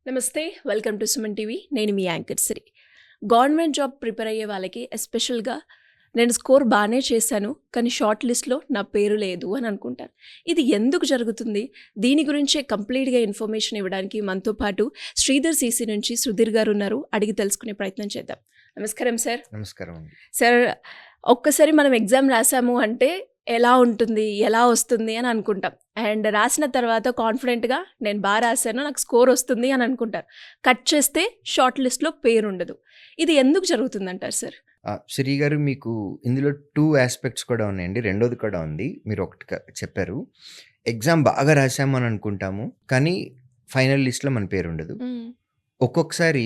నమస్తే, welcome to Suman TV. నేను మీ anchor సిరి. Government job prepare అయ్యే వాళ్ళకి ఎస్పెషల్గా నేను స్కోర్ బాగానే చేశాను, కానీ షార్ట్ లిస్ట్లో నా పేరు లేదు అని అనుకుంటాను. ఇది ఎందుకు జరుగుతుంది? దీని గురించే కంప్లీట్గా ఇన్ఫర్మేషన్ ఇవ్వడానికి మనతో పాటు శ్రీధర్ సీసీ నుంచి సుధీర్ గారు ఉన్నారు. అడిగి తెలుసుకునే ప్రయత్నం చేద్దాం. నమస్కారం సార్. నమస్కారం. సార్, ఒక్కసారి మనం ఎగ్జామ్ రాసాము అంటే ఎలా ఉంటుంది, ఎలా వస్తుంది అని అనుకుంటాం. అండ్ రాసిన తర్వాత కాన్ఫిడెంట్గా నేను బాగా రాశాను, నాకు స్కోర్ వస్తుంది అని అనుకుంటారు. కట్ చేస్తే షార్ట్ లిస్ట్లో పేరు ఉండదు. ఇది ఎందుకు జరుగుతుంది అంటారు సార్? శ్రీ గారు, మీకు ఇందులో 2 ఆస్పెక్ట్స్ కూడా ఉన్నాయండి. రెండోది కూడా ఉంది. మీరు ఒకటి చెప్పారు, ఎగ్జామ్ బాగా రాసామని అనుకుంటాము, కానీ ఫైనల్ లిస్ట్లో మన పేరు ఉండదు. ఒక్కొక్కసారి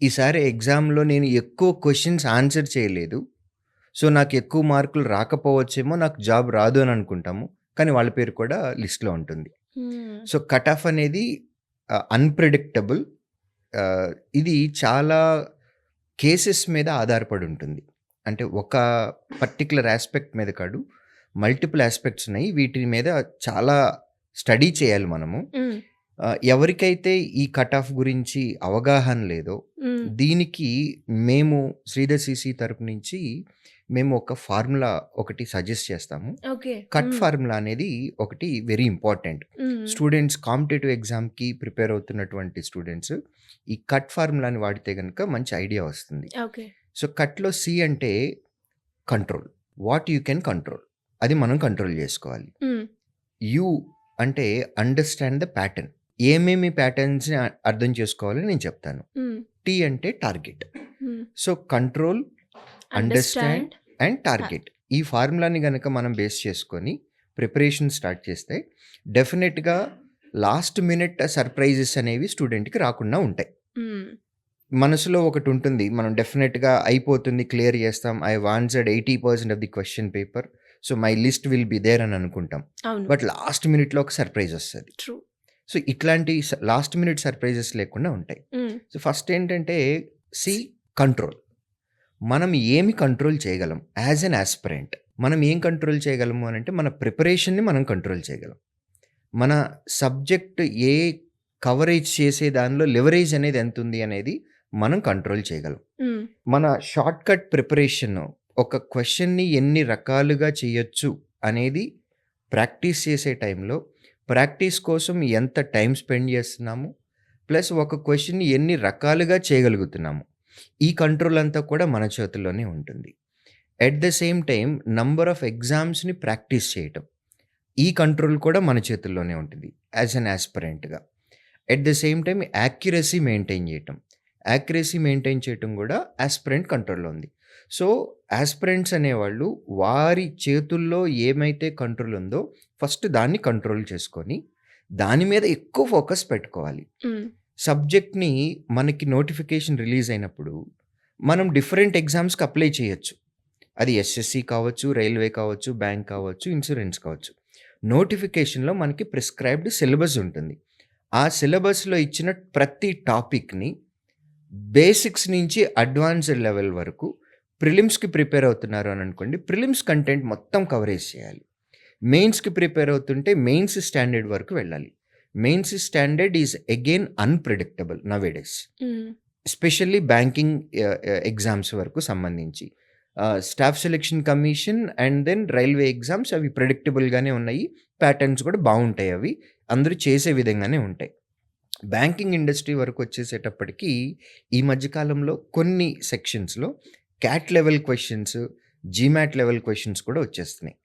ఈసారి ఎగ్జామ్లో నేను ఎక్కువ క్వశ్చన్స్ ఆన్సర్ చేయలేదు, సో నాకు ఎక్కువ మార్కులు రాకపోవచ్చేమో, నాకు జాబ్ రాదు అని అనుకుంటాము, కానీ వాళ్ళ పేరు కూడా లిస్ట్లో ఉంటుంది. సో కట్ ఆఫ్ అనేది అన్ప్రెడిక్టబుల్. ఇది చాలా కేసెస్ మీద ఆధారపడి ఉంటుంది. అంటే ఒక పర్టికులర్ ఆస్పెక్ట్ మీద కాదు, మల్టిపుల్ ఆస్పెక్ట్స్ ఉన్నాయి. వీటి మీద చాలా స్టడీ చేయాలి మనము. ఎవరికైతే ఈ కట్ ఆఫ్ గురించి అవగాహన లేదో, దీనికి మేము శ్రీధర్ సీసీ తరపు నుంచి మేము ఒక ఫార్ములా ఒకటి సజెస్ట్ చేస్తాము. కట్ ఫార్ములా అనేది ఒకటి వెరీ ఇంపార్టెంట్. స్టూడెంట్స్ కాంపిటేటివ్ ఎగ్జామ్కి ప్రిపేర్ అవుతున్నటువంటి స్టూడెంట్స్ ఈ కట్ ఫార్ములాని వాడితే కనుక మంచి ఐడియా వస్తుంది. సో కట్లో సి అంటే control, what you can control, అది మనం కంట్రోల్ చేసుకోవాలి. యూ అంటే అండర్స్టాండ్ ద ప్యాటర్న్, ఏమేమి ప్యాటర్న్స్ని అర్థం చేసుకోవాలని నేను చెప్తాను. టీ అంటే target. So control, understand and target, ఈ ఫార్ములాని కనుక మనం బేస్ చేసుకొని ప్రిపరేషన్ స్టార్ట్ చేస్తే డెఫినెట్గా లాస్ట్ మినిట్ సర్ప్రైజెస్ అనేవి స్టూడెంట్కి రాకుండా ఉంటాయి. మనసులో ఒకటి ఉంటుంది, మనం డెఫినెట్గా అయిపోతుంది, క్లియర్ చేస్తాం, I answered 80% of the question paper, so my list will be there అని అనుకుంటాం. బట్ లాస్ట్ మినిట్లో ఒక సర్ప్రైజ్ వస్తుంది. సో ఇట్లాంటి లాస్ట్ మినిట్ సర్ప్రైజెస్ లేకుండా ఉంటాయి. సో ఫస్ట్ ఏంటంటే సి కంట్రోల్. మనం ఏమి కంట్రోల్ చేయగలం యాజ్ అన్ ఆస్పిరెంట్? మనం ఏం కంట్రోల్ చేయగలము అని అంటే మన ప్రిపరేషన్ని మనం కంట్రోల్ చేయగలం. మన సబ్జెక్ట్ ఏ కవరేజ్ చేసే దానిలో లెవరేజ్ అనేది ఎంత ఉంది అనేది మనం కంట్రోల్ చేయగలం. మన షార్ట్ కట్ ప్రిపరేషన్, ఒక క్వశ్చన్ని ఎన్ని రకాలుగా చేయొచ్చు అనేది ప్రాక్టీస్ చేసే టైంలో ప్రాక్టీస్ కోసం ఎంత టైం స్పెండ్ చేస్తున్నాము, ప్లస్ ఒక క్వశ్చన్ని ఎన్ని రకాలుగా చేయగలుగుతున్నాము, ఈ కంట్రోల్ అంతా కూడా మన చేతుల్లోనే ఉంటుంది. At the same time number of ఎగ్జామ్స్ని ప్రాక్టీస్ చేయటం, ఈ కంట్రోల్ కూడా మన చేతుల్లోనే ఉంటుంది యాజ్ అన్ ఆస్పిరెంట్గా. At the same time accuracy maintain చేయటం కూడా ఆస్పిరెంట్ కంట్రోల్లో ఉంది. సో ఆస్పిరెంట్స్ అనేవాళ్ళు వారి చేతుల్లో ఏమైతే కంట్రోల్ ఉందో ఫస్ట్ దాన్ని కంట్రోల్ చేసుకొని దాని మీద ఎక్కువ ఫోకస్ పెట్టుకోవాలి. సబ్జెక్ట్ని మనకి నోటిఫికేషన్ రిలీజ్ అయినప్పుడు మనం డిఫరెంట్ ఎగ్జామ్స్కి అప్లై చేయొచ్చు. అది ఎస్ఎస్సి కావచ్చు, రైల్వే కావచ్చు, బ్యాంక్ కావచ్చు, ఇన్సూరెన్స్ కావచ్చు. నోటిఫికేషన్లో మనకి ప్రిస్క్రైబ్డ్ సిలబస్ ఉంటుంది. ఆ సిలబస్లో ఇచ్చిన ప్రతి టాపిక్ని బేసిక్స్ నుంచి అడ్వాన్స్డ్ లెవెల్ వరకు ప్రిలిమ్స్కి ప్రిపేర్ అవుతున్నారు అని అనుకోండి, ప్రిలిమ్స్ కంటెంట్ మొత్తం కవరేజ్ చేయాలి. మెయిన్స్కి ప్రిపేర్ అవుతుంటే మెయిన్స్ స్టాండర్డ్ వరకు వెళ్ళాలి. Mains standard is again unpredictable nowadays, especially banking exams వరకు సంబంధించి. Staff selection commission and then railway exams అవి ప్రెడిక్టబుల్గానే ఉన్నాయి, ప్యాటర్న్స్ కూడా బాగుంటాయి, అవి అందరూ చేసే విధంగానే ఉంటాయి. బ్యాంకింగ్ ఇండస్ట్రీ వరకు వచ్చేసేటప్పటికి ఈ మధ్యకాలంలో కొన్ని సెక్షన్స్లో CAT level questions, GMAT level questions కూడా వచ్చేస్తున్నాయి.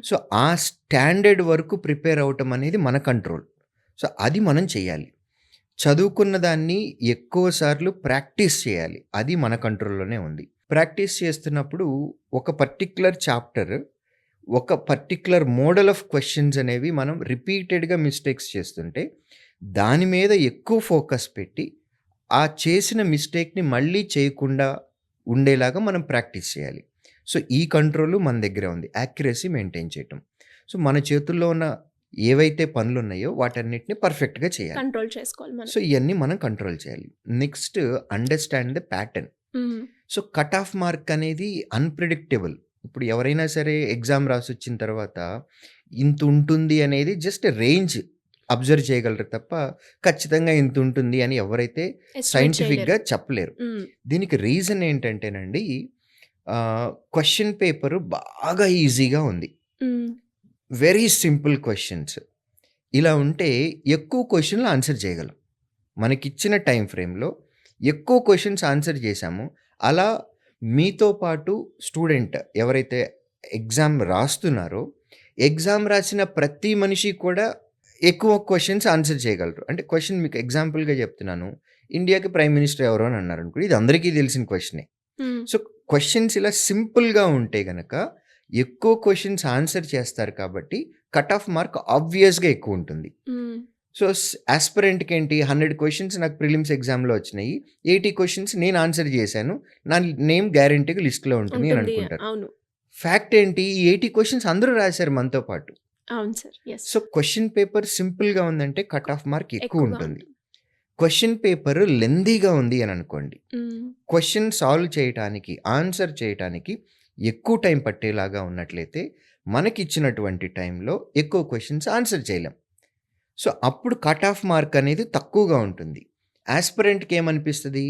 సో ఆ స్టాండర్డ్ వరకు ప్రిపేర్ అవటం అనేది మన కంట్రోల్. సో అది మనం చేయాలి. చదువుకున్న దాన్ని ఎక్కువ సార్లు ప్రాక్టీస్ చేయాలి, అది మన కంట్రోల్లోనే ఉంది. ప్రాక్టీస్ చేస్తున్నప్పుడు ఒక పర్టిక్యులర్ చాప్టర్, ఒక పర్టిక్యులర్ మోడల్ ఆఫ్ క్వశ్చన్స్ అనేవి మనం రిపీటెడ్గా మిస్టేక్స్ చేస్తుంటే దాని మీద ఎక్కువ ఫోకస్ పెట్టి ఆ చేసిన మిస్టేక్ని మళ్ళీ చేయకుండా ఉండేలాగా మనం ప్రాక్టీస్ చేయాలి. సో ఈ కంట్రోల్ మన దగ్గర ఉంది, యాక్యురసీ మెయింటైన్ చేయటం. సో మన చేతుల్లో ఉన్న ఏవైతే పనులు ఉన్నాయో వాటన్నిటిని పర్ఫెక్ట్గా చేయాలి, కంట్రోల్ చేసుకోవాలి. సో ఇవన్నీ మనం కంట్రోల్ చేయాలి. Next understand the pattern. So cut off mark అనేది అన్ప్రెడిక్టబుల్. ఇప్పుడు ఎవరైనా సరే ఎగ్జామ్ రాసి వచ్చిన తర్వాత ఇంత ఉంటుంది అనేది జస్ట్ రేంజ్ అబ్జర్వ్ చేయగలరు తప్ప ఖచ్చితంగా ఇంత ఉంటుంది అని ఎవరైతే ఎస్టిమేట్ సైంటిఫిక్గా చేయలేరు. చెప్పలేరు. దీనికి రీజన్ ఏంటంటేనండి, క్వశ్చన్ పేపరు బాగా ఈజీగా ఉంది. Very simple questions. ఇలా ఉంటే ఎక్కువ క్వశ్చన్లు ఆన్సర్ చేయగలం. మనకిచ్చిన టైం ఫ్రేమ్‌లో ఎక్కువ క్వశ్చన్స్ ఆన్సర్ చేశాము. అలా మీతో పాటు స్టూడెంట్ ఎవరైతే ఎగ్జామ్ రాస్తున్నారో, ఎగ్జామ్ రాసిన ప్రతి మనిషి కూడా ఎక్కువ క్వశ్చన్స్ ఆన్సర్ చేయగలరు. అంటే క్వశ్చన్ మీకు ఎగ్జాంపుల్‌గా చెప్తున్నాను. ఇండియాకి ప్రైమ్ మినిస్టర్ ఎవరు అని అన్నారనుకోండి. ఇది అందరికీ తెలిసిన క్వశ్చనే. సో, క్వశ్చన్స్ ఇలా సింపుల్‌గా ఉంటే గనక ఎక్కువ క్వశ్చన్స్ ఆన్సర్ చేస్తారు కాబట్టి కట్ ఆఫ్ మార్క్ ఆబ్వియస్‌గా ఎక్కువుంటుంది. సో, యాస్పిరెంట్‌కి ఏంటి 100 క్వశ్చన్స్ నాకు ప్రిలిమ్స్ ఎగ్జామ్‌లో వచ్చినాయి. 80 క్వశ్చన్స్ నేను ఆన్సర్ చేశాను. నా నేమ్ గ్యారంటీగా లిస్ట్‌లో ఉంటుంది అని ఉంటుంది. అనుకుంటారు. అవును. ఫ్యాక్ట్ ఏంటి? ఈ 80 క్వశ్చన్స్ అందరూ రాశారు మనతో పాటు. అవును sir. Yes. So, question paper సింపుల్‌గా ఉందంటే కట్ ఆఫ్ మార్క్ ఎక్కువగా ఎక్కువుంటుంది. ఉంటుంది. క్వెషన్ పేపర్ లెంథీగా ఉంది అని అనుకోండి. హ్మ్. క్వెషన్ సాల్వ్ చేయటానికి, ఆన్సర్ చేయటానికి ఎక్కువ టైం పట్టేలాగా ఉన్నట్లయితే మనకిచ్చినటువంటి టైంలో ఎక్కువ క్వెషన్స్ ఆన్సర్ చేయలేం. సో, అప్పుడు కట్ ఆఫ్ మార్క్ అనేది తక్కువగా ఉంటుంది. యాస్పిరెంట్‌కి ఏమనిపిస్తది?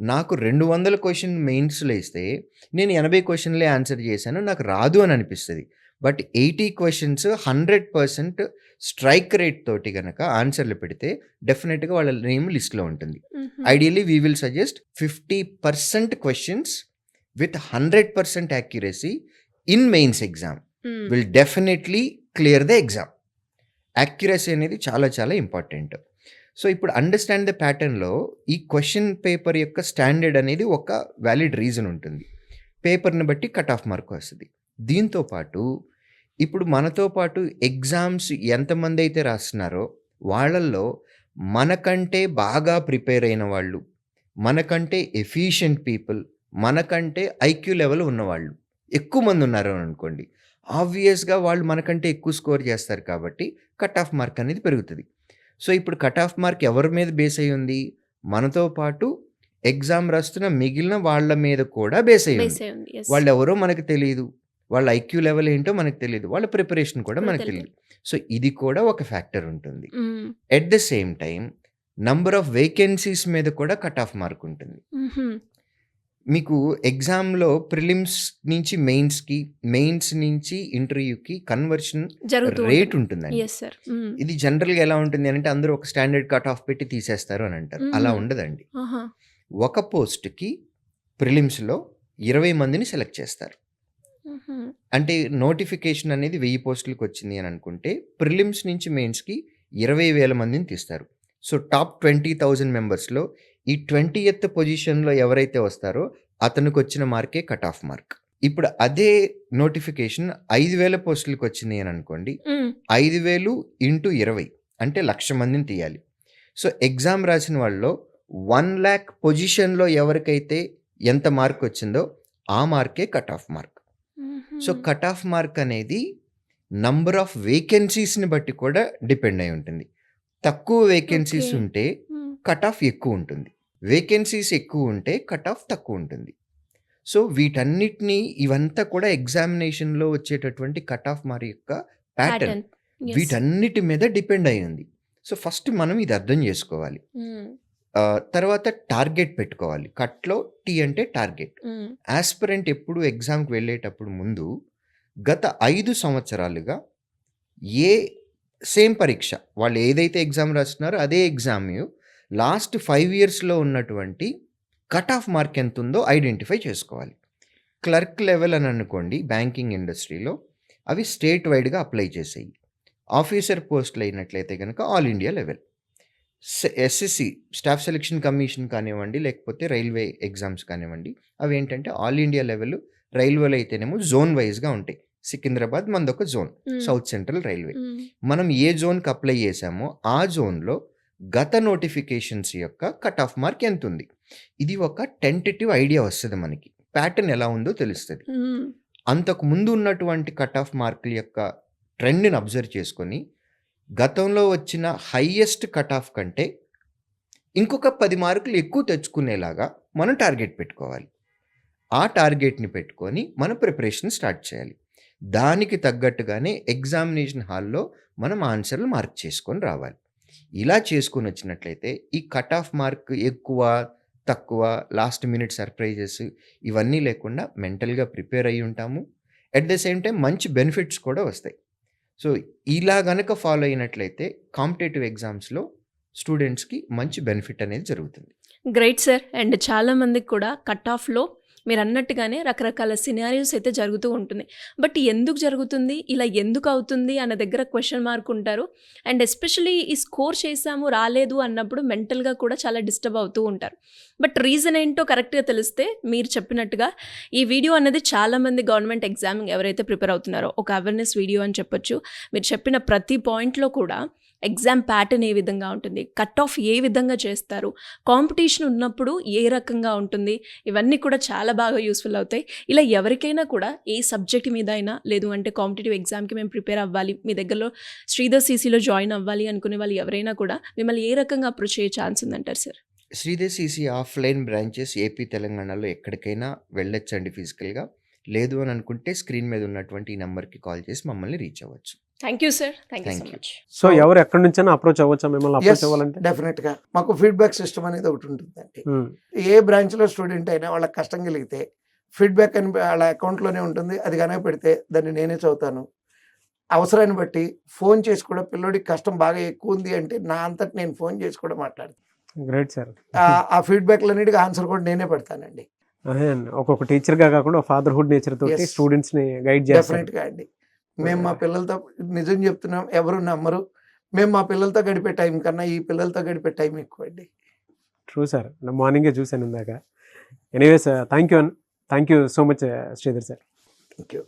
నాకు 200 క్వెషన్ మెయిన్స్‌లో ఇస్తే నేను 80 క్వెషన్‌లే ఆన్సర్ చేశాను. నాకు రాదు అని అనిపిస్తది. బట్ 80 క్వెషన్స్ 100% స్ట్రైక్ రేట్ తోటి గనక ఆన్సర్‌లు పెడితే డెఫినిట్‌గా వాళ్ళ నేమ్ లిస్ట్‌లో ఉంటుంది. హుహు. Ideally we will suggest 50% questions with 100% accuracy in mains exam hmm. Will definitely clear the exam. Accuracy అనేది చాలా చాలా ఇంపార్టెంట్. సో, ఇప్పుడు అండర్‌స్టాండ్ ద ప్యాటర్న్‌లో ఈ క్వెషన్ పేపర్ యొక్క స్టాండర్డ్ అనేది ఒక వాలిడ్ రీజన్ ఉంటుంది. పేపర్‌ని బట్టి కట్ ఆఫ్ మార్క్ వస్తది. దీంతో పాటు ఇప్పుడు మనతో పాటు ఎగ్జామ్స్ ఎంతమందైతే రాస్తున్నారో వాళ్ళల్లో మనకంటే బాగా ప్రిపేర్ అయిన వాళ్ళు, మనకంటే ఎఫిషియంట్ పీపుల్, మనకంటే ఐక్యూ లెవెల్ ఉన్నవాళ్ళు ఎక్కువ మంది ఉన్నారు అని అనుకోండి. ఆబ్వియస్‌గా వాళ్ళు మనకంటే ఎక్కువ స్కోర్ చేస్తారు కాబట్టి కట్ ఆఫ్ మార్క్ అనేది పెరుగుతది. సో, ఇప్పుడు కట్ ఆఫ్ మార్క్ ఎవరి మీద బేస్ అయ్యి ఉంది? మనతో పాటు ఎగ్జామ్ రాస్తున్న మిగిలిన వాళ్ళ మీద కూడా బేస్ అయ్యి ఉంది. బేస్ అయి ఉంది. యెస్. వాళ్ళెవరో మనకు తెలీదు. వాళ్ళ ఐక్యూ లెవెల్ ఏంటో మనకు తెలీదు. వాళ్ళ ప్రిపరేషన్ కూడా కూడా మనకు తెలీదు. తెలీదు. సో, ఇది కూడా ఒక ఫ్యాక్టర్ ఉంటుంది. హ్మ్. At the same time number of vacancies మీద కూడా కట్ ఆఫ్ మార్క్ ఉంటుంది. హుహు. మీకు ఎగ్జామ్‌లో ప్రిలిమ్స్ నుంచి మెయిన్స్‌కి, మెయిన్స్ నుంచి ఇంటర్వ్యూకి కన్వర్షన్ జరుగుతూ రేట్ ఉంటుంది. ఉంటుందండి. Yes sir. హ్మ్. ఇది జనరల్‌గా ఎలా ఉంటుంది అనంటే అందరూ ఒక స్టాండర్డ్ కట్ ఆఫ్ పెట్టి తీసేస్తారు అని అంటారు. అలా హుహు. ఉండదండి. ఆహా! ఒక పోస్ట్‌కి ప్రిలిమ్స్‌లో 20 మందిని సెలెక్ట్ చేస్తారు. హుహు. అంటే నోటిఫికేషన్ అనేది 1000 పోస్టులకి వచ్చింది అని అనుకుంటే ప్రిలిమ్స్ నుంచి మెయిన్స్‌కి 20,000 మందిని తీస్తారు. సో, టాప్ 20,000 మెంబర్స్‌లో ఈ 20థ్ పొజిషన్‌లో ఎవరైతే వస్తారో అతనికొచ్చిన మార్కే కట్ ఆఫ్ మార్క్. ఇప్పుడు అదే నోటిఫికేషన్ 5,000 పోస్టులకి వచ్చింది అని అనుకోండి. హ్మ్. 5,000 ఇంటూ 20 అంటే 1,00,000 మందిని తీయాలి. సో, ఎగ్జామ్ రాసిన వాళ్ళలో 1,00,000 పొజిషన్‌లో ఎవరికైతే ఎంత మార్క్ వచ్చిందో ఆ మార్కే కట్ ఆఫ్ మార్క్. సో, హుహు. కట్ ఆఫ్ మార్క్ అనేది నంబర్ ఆఫ్ వేకెన్సీస్‌ని బట్టి కూడా డిపెండ్ అయి ఉంటుంది. తక్కువ వేకెన్సీస్ ఓకే. ఉంటే హ్మ్. కట్ ఆఫ్ ఎక్కువ ఉంటుంది. వేకెన్సీస్ ఎక్కువ ఉంటే కట్ ఆఫ్ తక్కువ ఉంటుంది. సో, వీటన్నిటిని ఇవంతా కూడా ఎగ్జామినేషన్‌లో వచ్చేటటువంటి కట్ ఆఫ్ మార్క్ యొక్క ప్యాటర్న్. ప్యాటర్న్. యెస్. వీటన్నిటి మీద డిపెండ్ అయ్యి ఉంది. సో, ఫస్ట్ మనం ఇది అర్థం చేసుకోవాలి. హ్మ్. తర్వాత టార్గెట్ పెట్టుకోవాలి. కట్‌లో టీ అంటే టార్గెట్. హ్మ్. యాస్పిరెంట్ ఎప్పుడు ఎగ్జామ్‌కి వెళ్ళేటప్పుడు ముందు గత 5 సంవత్సరాలుగా ఏ సేమ్ పరీక్ష వాళ్ళు ఏదైతే ఎగ్జామ్ రాస్తున్నారో అదే ఎగ్జామ్ లాస్ట్ 5 ఇయర్స్‌లో ఉన్నటువంటి కట్ ఆఫ్ మార్క్ ఎంతుందో ఐడెంటిఫై చేసుకోవాలి. క్లర్క్ లెవెల్ అని అనుకోండి బ్యాంకింగ్ ఇండస్ట్రీలో అవి స్టేట్ వైడ్‌గా అప్లై చేసేయి. ఆఫీసర్ పోస్టులు అయినట్లయితే గనక all India level. SSC staff selection commission కానివ్వండి, లేకపోతే రైల్వే ఎగ్జామ్స్ కానివ్వండి, అవేంటంటే ఆల్ ఇండియా లెవెల్. రైల్వేలో అయితేనేమో జోన్ వైస్‌గా ఉంటాయి. సికింద్రాబాద్ మనదొక జోన్. హ్మ్. South central railway. హ్మ్. మనం ఏ జోన్‌కి అప్లై చేశామో ఆ జోన్‌లో గత నోటిఫికేషన్స్ యొక్క కట్ ఆఫ్ మార్క్ ఎంతుంది? ఇది ఒక టెంటేటివ్ ఐడియా వస్తది మనకి. ప్యాటర్న్ ఎలా ఉందో తెలుస్తది. హ్మ్. అంతకు ముందు ఉన్నటువంటి కట్ ఆఫ్ మార్కుల యొక్క ట్రెండ్‌ని అబ్జర్వ్ చేసుకొని గతంలో వచ్చిన హైయెస్ట్ కట్ ఆఫ్ కంటే ఇంకొక 10 మార్కులు ఎక్కువ తెచ్చుకునేలాగా మనం టార్గెట్ పెట్టుకోవాలి. ఆ టార్గెట్‌ని పెట్టుకొని మన ప్రిపరేషన్ స్టార్ట్ చేయాలి. దానికి తగ్గట్టుగానే ఎగ్జామినేషన్ హాల్‌లో మనం ఆన్సర్‌లు మార్క్ చేసుకొని రావాలి. ఇలా చేసుకొని వచ్చినట్లయితే ఈ కట్ ఆఫ్ మార్క్ ఎక్కువ, తక్కువ, లాస్ట్ మినిట్ సర్ప్రైజెస్ ఇవన్నీ లేకుండా మెంటల్‌గా ప్రిపేర్ అయ్యి ఉంటాము. అట్ ద సేమ్ టైమ్ మంచి బెనిఫిట్స్ కూడా వస్తాయి. సో, ఇలా గనక ఫాలో అయినట్లయితే కాంపిటేటివ్ ఎగ్జామ్స్‌లో స్టూడెంట్స్‌కి మంచి బెనిఫిట్ అనేది జరుగుతుంది. Great sir. అండ్ చాలా మందికి కూడా కట్ ఆఫ్‌లో మీరన్నట్టుగానే రకరకాల సినారియోస్ అయితే జరుగుతూ ఉంటుంది. బట్ ఎందుకు జరుగుతుంది? ఇలా ఎందుకు అవుతుంది? అన్న దగ్గర క్వెషన్ మార్క్ ఉంటారు. అండ్ ఎస్పెషల్లీ ఈ స్కోర్ చేశాము రాలేదు అన్నప్పుడు మెంటల్‌గా కూడా చాలా డిస్టర్బ్ అవుతూ ఉంటారు. బట్ రీజన్ ఏంటో కరెక్ట్‌గా తెలిస్తే మీరు చెప్పినట్టుగా ఈ వీడియో అనేది చాలామంది గవర్నమెంట్ ఎగ్జామ్ ఎవరైతే ప్రిపేర్ అవుతున్నారో ఒక అవేర్‌నెస్ వీడియో అని చెప్పొచ్చు. మీరు చెప్పిన ప్రతి పాయింట్‌లో కూడా ఎగ్జామ్ ప్యాటర్న్ ఏ విధంగా ఉంటుంది, కట్ ఆఫ్ ఏ విధంగా చేస్తారు, కాంపిటీషన్ ఉన్నప్పుడు ఏ రకంగా ఉంటుంది, ఇవన్నీ కూడా చాలా బాగా యూస్ఫుల్ అవుతాయి. ఇలా ఎవరికైనా కూడా ఏ సబ్జెక్ట్ మీద అయినా లేదు అంటే కాంపిటేటివ్ ఎగ్జామ్కి మేము ప్రిపేర్ అవ్వాలి, మీ దగ్గరలో శ్రీధర్ సీసీలో జాయిన్ అవ్వాలి అనుకునే వాళ్ళు ఎవరైనా కూడా మిమ్మల్ని ఏ రకంగా అప్రోచ్ అయ్యే ఛాన్స్ ఉందంటారు sir? Sridhar CC offline branches AP, తెలంగాణలో ఎక్కడికైనా వెళ్ళొచ్చండి ఫిజికల్‌గా. లేదు అని అనుకుంటే స్క్రీన్ మీద ఉన్నటువంటి ఈ నంబర్‌కి కాల్ చేసి మమ్మల్ని రీచ్ అవ్వచ్చు. Thank you sir. Thank you so thank you. Much. So ఎవరు ఎక్కడి నుంచైనా అప్రోచ్ అవ్వచ్చా మిమ్మల్ని ఎస్ అప్రోచ్ అవ్వాలంటే? డెఫినెట్గా మాకు ఫీడ్బ్యాక్ సిస్టమ్ అనేది ఒకటి ఉంటుందండి. ఉమ్, ఏ బ్రాంచ్లో స్టూడెంట్ అయినా వాళ్ళకి కష్టం కలిగితే ఫీడ్బ్యాక్ అని వాళ్ళ అకౌంట్లోనే ఉంటుంది. అది కనుక పెడితే దాన్ని నేనే చదువుతాను. అవసరాన్ని బట్టి ఫోన్ చేసి కూడా పిల్లోడికి కష్టం బాగా ఎక్కువ ఉంది అంటే నా అంతటి నేను ఫోన్ చేసి కూడా మాట్లాడతాను. Great sir. ఆ ఫీడ్బ్యాక్లన్నిటికీ ఆన్సర్ కూడా నేనే పెడతానండి. అదే అండి, ఒక్కొక్క టీచర్గా కాకుండా ఫాదర్హుడ్ నేచర్ తోటి Yes. స్టూడెంట్స్ ని గైడ్ చేస్తారు. డెఫినెట్గా అండి. మేము మా పిల్లలతో నిజం చెప్తున్నాం, ఎవరు నమ్మరు. మేము మా పిల్లలతో గడిపే టైం కన్నా ఈ పిల్లలతో గడిపే టైం ఎక్కువ అండి. ట్రూ సార్, నా మార్నింగే చూశాను ఇందాక. Anyways thank you so much Sridhar sir. Thank you.